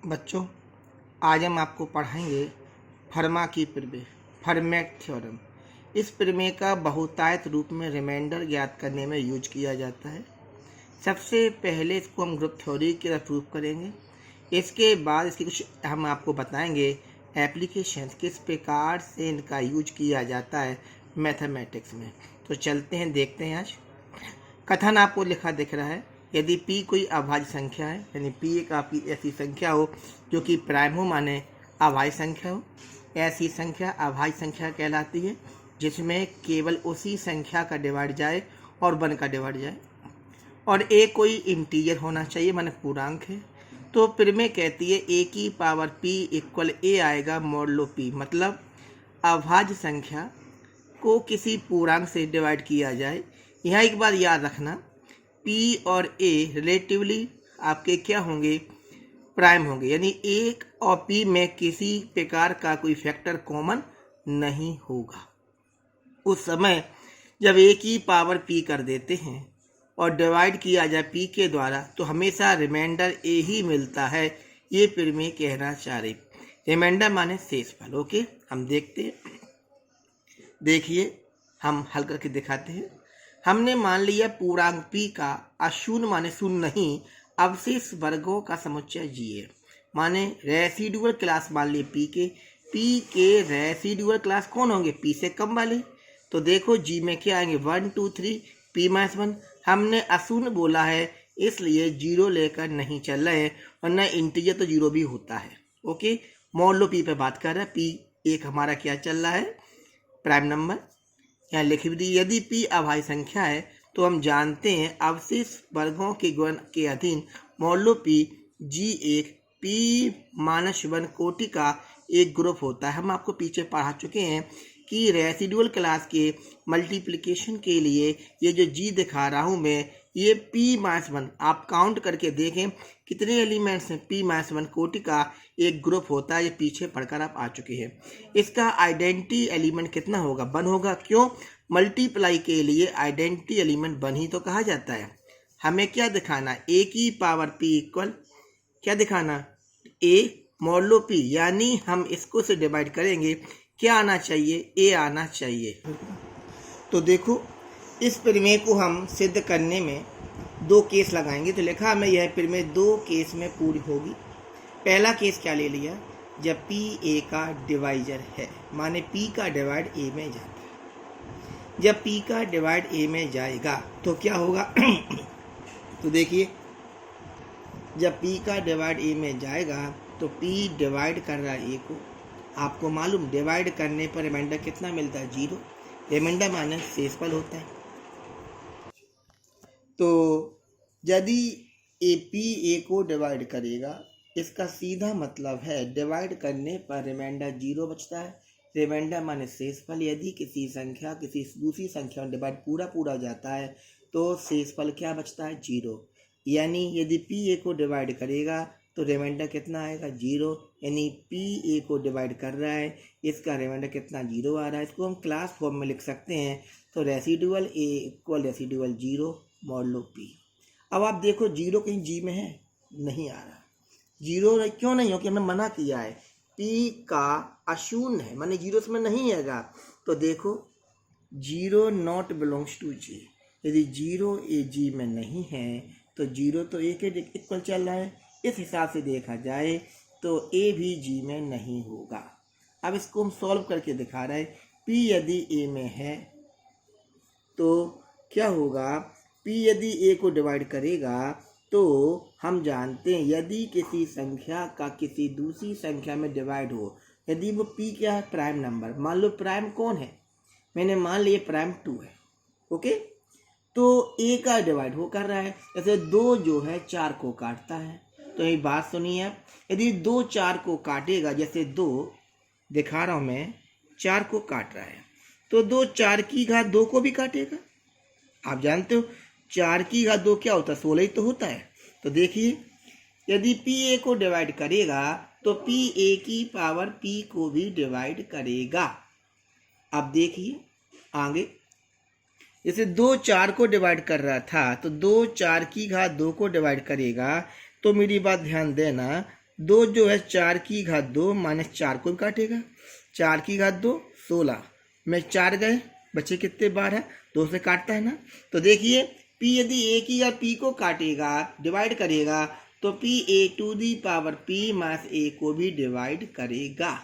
बच्चों, आज हम आपको पढ़ाएंगे फर्मा की प्रमेय, फर्मेट थ्योरम। इस प्रमेय का बहुतायत रूप में रिमाइंडर ज्ञात करने में यूज किया जाता है। सबसे पहले इसको हम ग्रुप थ्योरी की तरह प्रूव करेंगे। इसके बाद इसकी कुछ हम आपको बताएंगे एप्लीकेशन, किस प्रकार से इनका यूज किया जाता है मैथमेटिक्स में। तो चलते हैं, देखते हैं। आज कथन आपको लिखा दिख रहा है, यदि p कोई अभाज्य संख्या है, यानी p एक आपकी ऐसी संख्या हो जो कि प्राइम हो, माने अभाज्य संख्या हो। ऐसी संख्या अभाज्य संख्या कहलाती है जिसमें केवल उसी संख्या का डिवाइड जाए और 1 का डिवाइड जाए, और a कोई इंटीजर होना चाहिए, माने पूर्णांक है। तो प्रमेय कहती है a की पावर p इक्वल a आएगा मॉडलो p, मतलब अभाज्य संख्या को किसी पूर्णांक से डिवाइड किया जाए। यहाँ एक बात याद रखना, p और a रिलेटिवली आपके क्या होंगे, प्राइम होंगे, यानी एक और p में किसी प्रकार का कोई फैक्टर कॉमन नहीं होगा। उस समय जब a की पावर p कर देते हैं और डिवाइड किया जाए p के द्वारा, तो हमेशा रिमाइंडर a ही मिलता है। ये प्रमेय कहना चाह रही, रिमाइंडर माने शेषफल। ओके, हम देखते हैं। देखिए, हम हल करके दिखाते हैं। हमने मान लिया पूर्णांक p का अशून्य माने शून्य नहीं, अवशेष वर्गों का समुच्चय g है, माने रेसिडुअल क्लास मान लिए p के रेसिडुअल क्लास कौन होंगे, p से कम वाले। तो देखो g में क्या आएंगे, 1 2 3 p-1। हमने अशून्य बोला है इसलिए 0 लेकर नहीं चल रहे हैं, वरना इंटीजर तो 0 भी होता है। ओके, मॉडलो p पे बात कर रहा है। p एक हमारा क्या चल रहा है, प्राइम नंबर। यहाँ लिख भी दी, यदि p अभाज्य संख्या है तो हम जानते हैं अवशेष वर्गों के गुण के अधीन मॉडलो p g एक p-1 कोटि का एक ग्रुप होता है। हम आपको पीछे पढ़ा चुके हैं कि रेसिडुअल क्लास के मल्टीप्लिकेशन के लिए ये जो g दिखा रहा हूँ मैं, ये p-1 आप काउंट करके देखें कितने एलिमेंट्स हैं। p-1 कोटि का एक ग्रुप होता है, ये पीछे पढ़कर आप आ चुके हैं। इसका आइडेंटिटी एलिमेंट कितना होगा, 1 होगा। क्यों, मल्टीप्लाई के लिए आइडेंटिटी एलिमेंट 1 ही तो कहा जाता है। हमें क्या दिखाना, a की पावर p इक्वल क्या दिखाना, a मॉडलो p, यानी हम इसको से डिवाइड करेंगे, क्या आना चाहिए, a आना चाहिए। तो देखो, इस प्रमेय को हम सिद्ध करने में 2 केस लगाएंगे। तो लिखा हमें यह प्रमेय 2 केस में पूरी होगी। पहला केस क्या ले लिया, जब p a का डिवाइजर है, माने p का डिवाइड a में जाता है। जब p का डिवाइड a में जाएगा तो क्या होगा तो देखिए, जब p का डिवाइड a में जाएगा तो p डिवाइड कर रहा है a को। आपको मालूम, डिवाइड करने पर रिमाइंडर कितना मिलता है, 0। रिमाइंडर माने शेषफल होता है। तो यदि p a को डिवाइड करेगा, इसका सीधा मतलब है डिवाइड करने पर रिमाइंडर 0 बचता है। रिमाइंडर माने शेषफल। यदि किसी संख्या किसी दूसरी संख्या में डिवाइड पूरा जाता है तो शेषफल क्या बचता है, 0। यानी यदि p a को डिवाइड करेगा तो रिमाइंडर कितना आएगा, 0। यानी p a को डिवाइड कर रहा है, इसका रिमाइंडर कितना, 0 आ रहा है। इसको हम क्लास फॉर्म में लिख सकते हैं। तो residual a equal residual 0 modulo p। अब आप देखो, 0 कहीं g में है, नहीं आ रहा। 0 क्यों नहीं हो, कि हमने मना किया है, p का अशून्य है, माने 0 इसमें नहीं आएगा। तो देखो, 0 नॉट बिलोंग्स टू g। यदि 0 a g में नहीं है तो 0 तो a के इक्वल चल रहा है। इस हिसाब से देखा जाए तो a भी g में नहीं होगा। अब इसको हम सॉल्व करके दिखा रहे हैं। p यदि a में है तो क्या होगा, p यदि a को डिवाइड करेगा तो हम जानते हैं यदि किसी संख्या का किसी दूसरी संख्या में डिवाइड हो, यदि वो p क्या है, प्राइम नंबर। मान लो प्राइम कौन है, मैंने मान लिया प्राइम 2 है। ओके, तो a का डिवाइड हो कर रहा है। जैसे 2 जो है 4 को काटता है। तो ये बात सुनिए आप, यदि 2 4 को काटेगा, जैसे 2 दिखा रहा हूं मैं, 4 को काट रहा है, तो 2 4 की घात 2 को भी काटेगा। आप जानते हो 4 की घात 2 क्या होता है, 16 ही तो होता है। तो देखिए, यदि p a को डिवाइड करेगा तो p a की पावर p को भी डिवाइड करेगा। अब देखिए आगे, जैसे 2 4 को डिवाइड कर रहा था तो 2 4 की घात 2 को डिवाइड करेगा। तो मेरी बात ध्यान देना, 2 जो है 4 की घात 2 माइनस 4 को भी काटेगा, 4 की घात 2 16 में 4 गए, बचे कितने 12, 2 से काटता है ना। तो देखिए p यदि a की या p को काटेगा, डिवाइड करेगा, तो p a⁴p माइनस a को भी डिवाइड करेगा।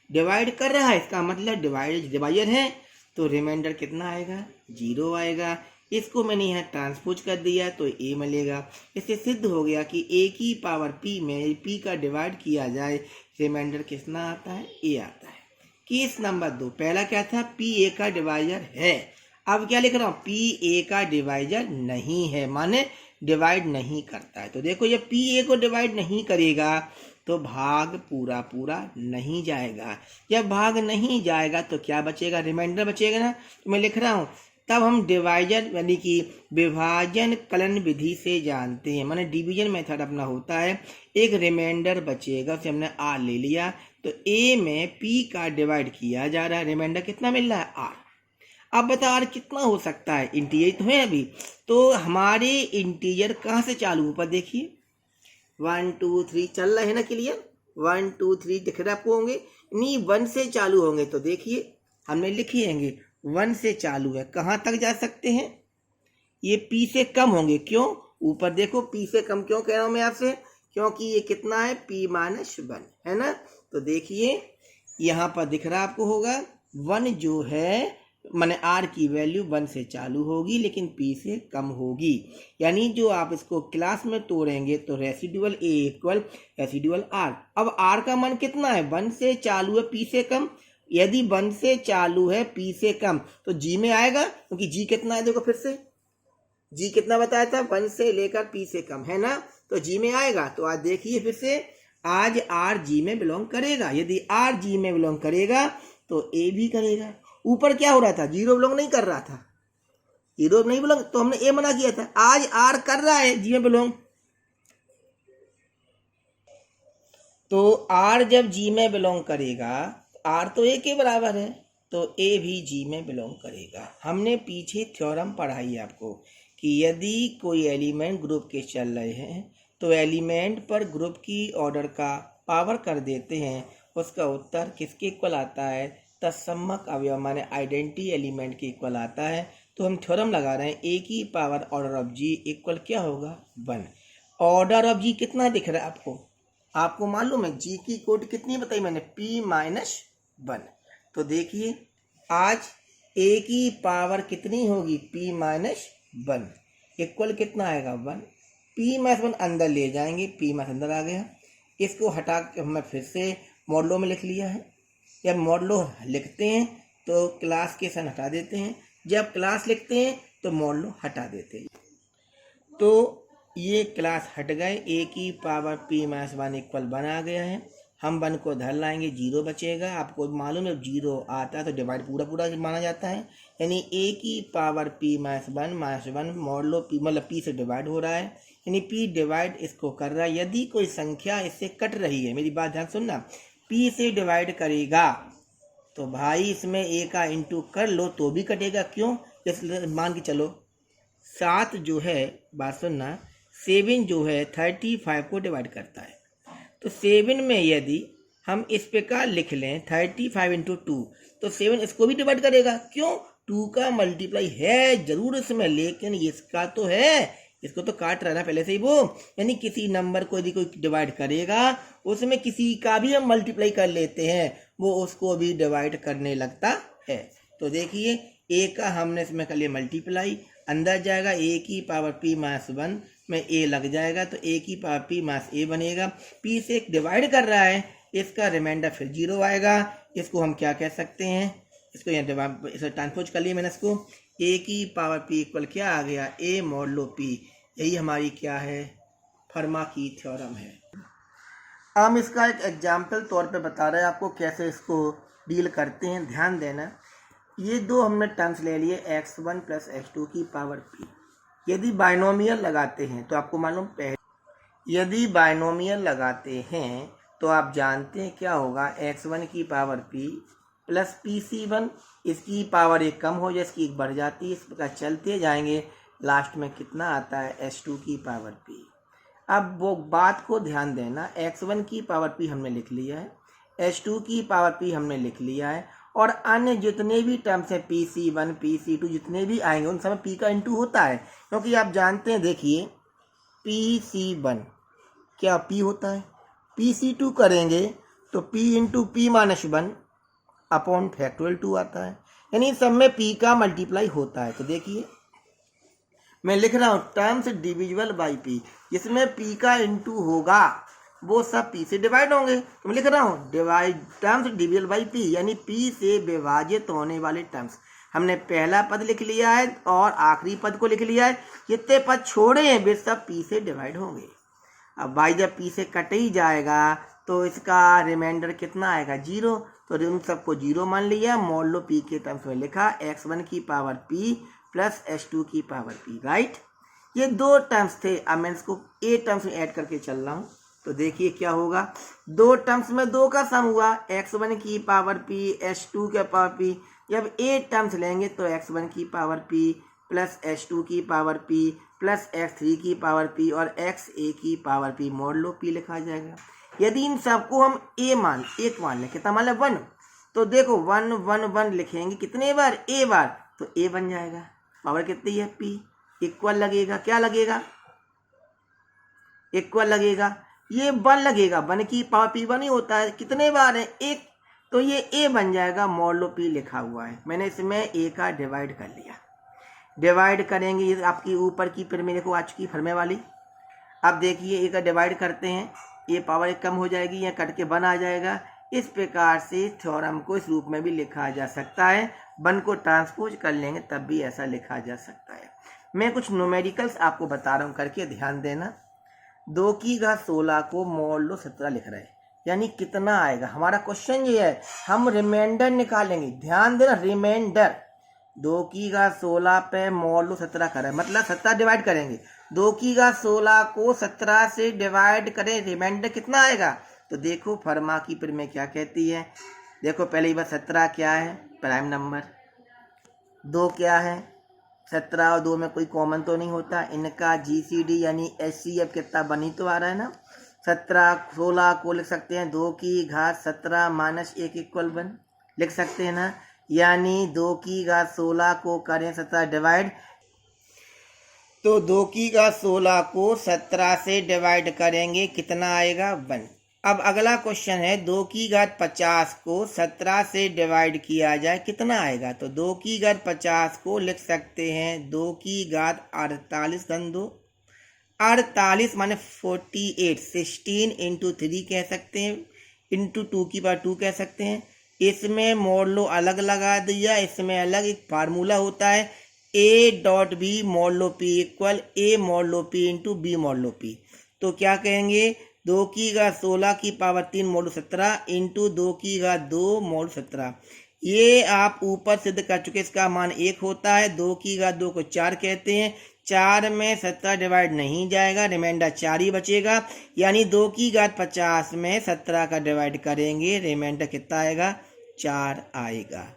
डिवाइड कर रहा है, इसका मतलब डिवाइडर है, तो रिमाइंडर कितना आएगा, 0 आएगा। इसको मैंने यहाँ ट्रांसपोज कर दिया तो a मिलेगा। इससे सिद्ध हो गया कि a⁴p में p का डिवाइड किया जाए, रिमाइंडर कितना आता है, a आता है। केस नंबर 2, पहला क्या था, p a का डिवाइजर है। अब क्या लिख रहा हूँ, p a का डिवाइजर नहीं है, माने डिवाइड नहीं करता है। तो देखो जब p a को डिवाइड नहीं करेगा तो भाग पूरा पूरा नहीं जाएगा। जब भाग नहीं जाएगा तो क्या बचेगा, रिमाइंडर बचेगा ना। तो मैं लिख रहा हूँ, तब हम डिवाइजर यानी कि विभाजन कलन विधि से जानते हैं, माने डिवीजन मेथड अपना होता है। एक रिमाइंडर बचेगा, उसे हमने r ले लिया, तो a में p का डिवाइड किया जा रहा है, रिमाइंडर कितना मिल रहा है, r। अब बता r कितना हो सकता है, इंटीजर तो है अभी, तो हमारे इंटीजर कहाँ से चालू, ऊपर देखिए 1 2 3 चल रहा है ना, क्लियर 1 2 3 दिख रहा आपको होंगे, नहीं 1 से चालू होंगे। तो देखिए हमने लिखे होंगे 1 से चालू है, कहाँ तक जा सकते हैं, ये p से कम होंगे। क्यों, ऊपर देखो p से कम क्यों कह रहा हूँ मैं आपसे, क्योंकि ये कितना है, p माइनस 1 है ना। तो देखिए यहाँ पर दिख रहा आपको होगा 1 जो है, माने r की वैल्यू 1 से चालू होगी लेकिन p से कम होगी। यानी जो आप इसको क्लास में तोड़ेंगे तो residual a equal residual r। अब r का मान कितना है, 1 से चालू है p से कम, यदि 1 से चालू है p से कम तो g में आएगा, क्योंकि g कितना है, देखो फिर से g कितना बताया था, 1 से लेकर p से कम है ना, तो g में आएगा। तो आज देखिए फिर से, आज r g में बिलोंग करेगा, यदि r g में बिलोंग करेगा तो a भी करेगा। ऊपर क्या हो रहा था, 0 बिलोंग नहीं कर रहा था, 0 नहीं बिलोंग, तो हमने a मना किया था, आज r कर रहा है g में बिलोंग, तो r जब g में बिलोंग करेगा, r तो a के बराबर है, तो a भी g में बिलोंग करेगा। हमने पीछे थ्योरम पढ़ाई आपको कि यदि कोई एलिमेंट ग्रुप के चल रहे हैं तो एलिमेंट पर ग्रुप की ऑर्डर का पावर कर देते हैं, उसका उत्तर किसके इक्वल आता है, तत्समक अवयव माने आइडेंटिटी एलिमेंट के इक्वल आता है। तो हम थ्योरम लगा रहे हैं, a की power order of g equal क्या होगा, 1। ऑर्डर ऑफ g कितना दिख रहा है आपको, आपको मालूम है g की कोट कितनी बताई मैंने, p माइनस 1। तो देखिए आज a की पावर कितनी होगी, p माइनस 1 इक्वल कितना आएगा, 1। p माइनस 1 अंदर ले जाएंगे, p माइनस अंदर आ गया, इसको हटा के हमने फिर से मॉडलो में लिख लिया है। जब मॉडलो लिखते हैं तो क्लास के सन हटा देते हैं, जब क्लास लिखते हैं तो मॉडलो हटा देते हैं। तो ये क्लास हट गए, a की पावर p माइनस 1 इक्वल 1 आ गया है। हम 1 को धर लाएंगे, 0 बचेगा। आपको मालूम है 0 आता है तो डिवाइड पूरा पूरा माना जाता है, यानी a की power p minus 1 modulo p मतलब p से डिवाइड हो रहा है, यानी p डिवाइड इसको कर रहा है। यदि कोई संख्या इससे कट रही है, मेरी बात ध्यान सुनना, p से डिवाइड करेगा तो भाई इसमें a का इंटू कर लो तो भी कटेगा। क्यों, इसलिए मान के चलो 7 जो है, बात सुनना, 7 जो है 35 को डिवाइड करता है, तो 7 में यदि हम इस प्रकार लिख लें 35 इंटू 2 तो 7 इसको भी डिवाइड करेगा। क्यों, 2 का मल्टीप्लाई है जरूर इसमें, लेकिन इसका तो है, इसको तो काट रहा है पहले से ही वो, यानी किसी नंबर को यदि कोई डिवाइड करेगा उसमें किसी का भी हम मल्टीप्लाई कर लेते हैं, वो उसको भी डिवाइड करने लगता है। तो देखिए a का हमने इसमें कर लिया मल्टीप्लाई, अंदर जाएगा a की पावर p माइनस 1 में a लग जाएगा, तो a की पावर p माइनस a बनेगा। p से एक डिवाइड कर रहा है, इसका रिमाइंडर फिर 0 आएगा। इसको हम क्या कह सकते हैं, इसको यहाँ इसे ट्रांसपोज कर लिया मैंने, इसको a की पावर p इक्वल क्या आ गया, a मॉडलो p। यही हमारी क्या है, फर्मा की थ्योरम है। हम इसका एक एग्जाम्पल तौर पे बता रहे हैं आपको कैसे इसको डील करते हैं। ध्यान देना, ये दो हमने टर्म्स ले लिए, x1 प्लस x2 की पावर p। यदि बाइनोमियल लगाते हैं तो आपको मालूम, यदि बाइनोमियल लगाते हैं तो आप जानते हैं क्या होगा, x1 की पावर p प्लस pc1, इसकी पावर एक कम हो जाए, इसकी एक बढ़ जाती है, इस प्रकार चलते जाएंगे, लास्ट में कितना आता है, s2 की पावर p। अब वो बात को ध्यान देना, x1 की पावर p हमने लिख लिया है, h2 की पावर p हमने लिख लिया है, और अन्य जितने भी टर्म्स हैं pc1 pc2 जितने भी आएंगे उन सब में p का इंटू होता है, क्योंकि आप जानते हैं, देखिए pc1 क्या p होता है, pc2 करेंगे तो p into p minus 1 upon factorial 2 आता है, यानी सब में p का मल्टीप्लाई होता है। तो देखिए मैं लिख रहा हूँ टर्म्स डिविजिबल बाई p, जिसमें p का इंटू होगा वो सब p से डिवाइड होंगे। तो मैं लिख रहा हूँ divide terms divisible by p, यानी p से विभाजित होने वाले टर्म्स। हमने पहला पद लिख लिया है और आखिरी पद को लिख लिया है, जितने पद छोड़े हैं वे सब p से डिवाइड होंगे। अब भाई जब p से कट ही जाएगा तो इसका रिमाइंडर कितना आएगा, 0। तो उन सबको 0 मान लिया, मॉडलो p के टर्म्स में लिखा x1 की पावर p प्लस h2 की पावर p, राइट। ये दो टर्म्स थे, अब मैं इसको a टर्म्स में ऐड करके चल रहा हूँ। तो देखिए क्या होगा, दो टर्म्स में 2 का सम हुआ, x1 की पावर p h2 के पावर p। जब a टर्म्स लेंगे तो x1 की पावर p प्लस h2 की पावर p प्लस x3 की पावर p और xa की पावर p मॉडलो p लिखा जाएगा। यदि इन सबको हम एक मान लें, कितना मान लें 1, तो देखो 1 1 1 लिखेंगे कितने बार, a बार, तो a बन जाएगा। पावर कितनी है p, इक्वल लगेगा, क्या लगेगा, इक्वल लगेगा, ये 1 लगेगा, 1 की पावर p 1 ही होता है, कितने बार है 1, तो ये a बन जाएगा, मॉडलो p लिखा हुआ है। मैंने इसमें a का डिवाइड कर लिया, डिवाइड करेंगे, ये आपकी ऊपर की पिरामिड को आ चुकी फर्मे वाली। अब देखिए a का डिवाइड करते हैं, ये पावर 1 कम हो जाएगी, यहाँ कट के 1 आ जाएगा। इस प्रकार से थ्योरम को इस रूप में भी लिखा जा सकता है, 1 को ट्रांसपोज कर लेंगे तब भी ऐसा लिखा जा सकता है। मैं कुछ न्यूमेरिकल्स आपको बता रहा हूँ, करके ध्यान देना। 2 की घात 16 को मॉडलो 17 लिख रहे हैं, यानी कितना आएगा। हमारा क्वेश्चन ये है, हम रिमाइंडर निकालेंगे, ध्यान देना, रिमाइंडर 2 की घात 16 पे मॉडलो 17 करें, मतलब 17 डिवाइड करेंगे, 2 की घात 16 को 17 से डिवाइड करें, रिमाइंडर कितना आएगा। तो देखो फर्मा की प्रमेय क्या कहती है, देखो पहले ही बात 17 क्या है, प्राइम नंबर, 2 क्या है, 17 और 2 में कोई कॉमन तो नहीं होता, इनका GCD यानी HCF कितना बनी तो आ रहा है ना। 17 16 को लिख सकते हैं 2 की घात 17 माइनस 1 इक्वल 1 लिख सकते हैं ना, यानी 2 की घात 16 को करें 17 डिवाइड, तो 2 की घात 16 को 17 से डिवाइड करेंगे, कितना आएगा 1। अब अगला क्वेश्चन है, 2 की घात 50 को 17 से डिवाइड किया जाए, कितना आएगा। तो 2 की घात 50 को लिख सकते हैं 2 की घात 48 धन 2, 48 माने 48, 16 इंटू 3 कह सकते हैं, इंटू 2 की पावर 2 कह सकते हैं। इसमें मॉडलो अलग लगा दिया, इसमें अलग एक फार्मूला होता है, a dot B modulo p equal a modulo p into B modulo p। तो क्या कहेंगे, 2 की घात 16 की पावर 3 मॉडलो 17 इंटू 2 की घात 2 मॉडलो 17। ये आप ऊपर सिद्ध कर चुके, इसका मान 1 होता है, 2 की घात 2 को 4 कहते हैं, 4 में 17 डिवाइड नहीं जाएगा, रिमाइंडर 4 ही बचेगा, यानी 2 की घात 50 में 17 का डिवाइड करेंगे, रिमाइंडर कितना आएगा, 4 आएगा।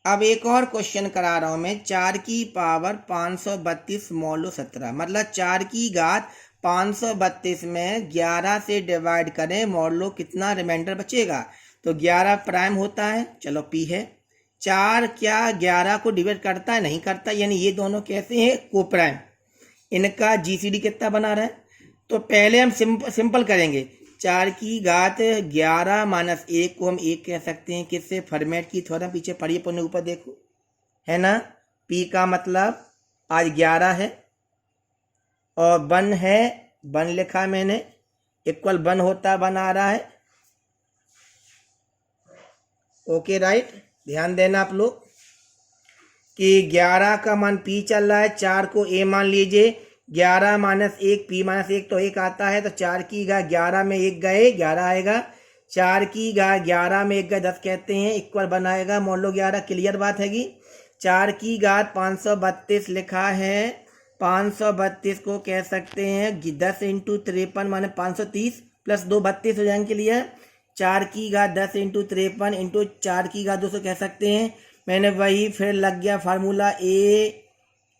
अब एक और क्वेश्चन करा रहा हूं मैं, 4 की पावर 532 मॉडलो 17, मतलब 4 की घात 532 में 11 से डिवाइड करें, मॉडलो कितना रिमाइंडर बचेगा। तो 11 प्राइम होता है, चलो p है, 4 क्या 11 को डिवाइड करता है, नहीं करता, यानी ये दोनों कैसे हैं, को प्राइम, इनका GCD कितना बना रहा है। तो पहले हम सिंपल करेंगे, 4 की घात 11 माइनस 1 को हम 1 कह सकते हैं, किससे, फॉर्मेट की थोड़ा पीछे पढ़िए, पुण्य ऊपर देखो, है ना, p का मतलब आज 11 है और 1 है, 1 लिखा मैंने, इक्वल 1 होता बना रहा है, ओके राइट। ध्यान देना आप लोग कि 11 का मान p चल रहा है, 4 को a मान लीजिए, 11 माइनस 1 p माइनस 1 तो 1 आता है, तो 4 की घात 11 में 1 गए 11 आएगा, 4 की घात 11 में 1 गए 10 कहते हैं, इक्वल बनाएगा मॉडलो 11, क्लियर बात हैगी। 4 की घात 532 लिखा है, 532 को कह सकते हैं 10 इंटू 53 माने 530 प्लस 2 32 हो जाएंगे, क्लियर। 4 की घात 10 इंटू 53 इंटू 4 की घात 200 कह सकते हैं। मैंने वही फिर लग गया फार्मूला, a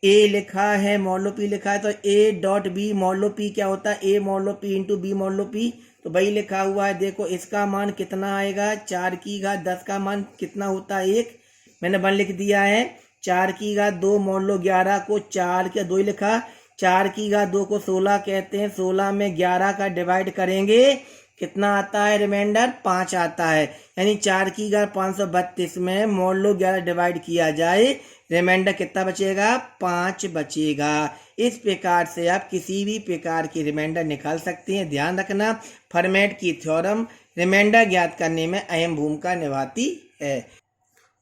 ए लिखा है मॉडलो पी लिखा है, तो A dot B modulo P क्या होता है, A modulo P into B modulo P, तो वही लिखा हुआ है। देखो इसका मान कितना आएगा, 4 की घात 10 का मान कितना होता है 1, मैंने 1 लिख दिया है। 4 की घात 2 मॉडलो 11 को 4 के 2 लिखा, 4 की घात 2 को 16 कहते हैं, 16 में 11 का डिवाइड करेंगे कितना आता है, रिमाइंडर 5 आता है। यानी 4 की घात 532 में मॉडलो 11 डिवाइड किया जाए, रिमाइंडर कितना बचेगा, 5 बचेगा। इस प्रकार से आप किसी भी प्रकार की रिमाइंडर निकाल सकते हैं। ध्यान रखना फर्मेट की थ्योरम रिमाइंडर ज्ञात करने में अहम भूमिका निभाती है।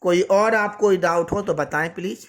कोई और आपको डाउट हो तो बताएं प्लीज।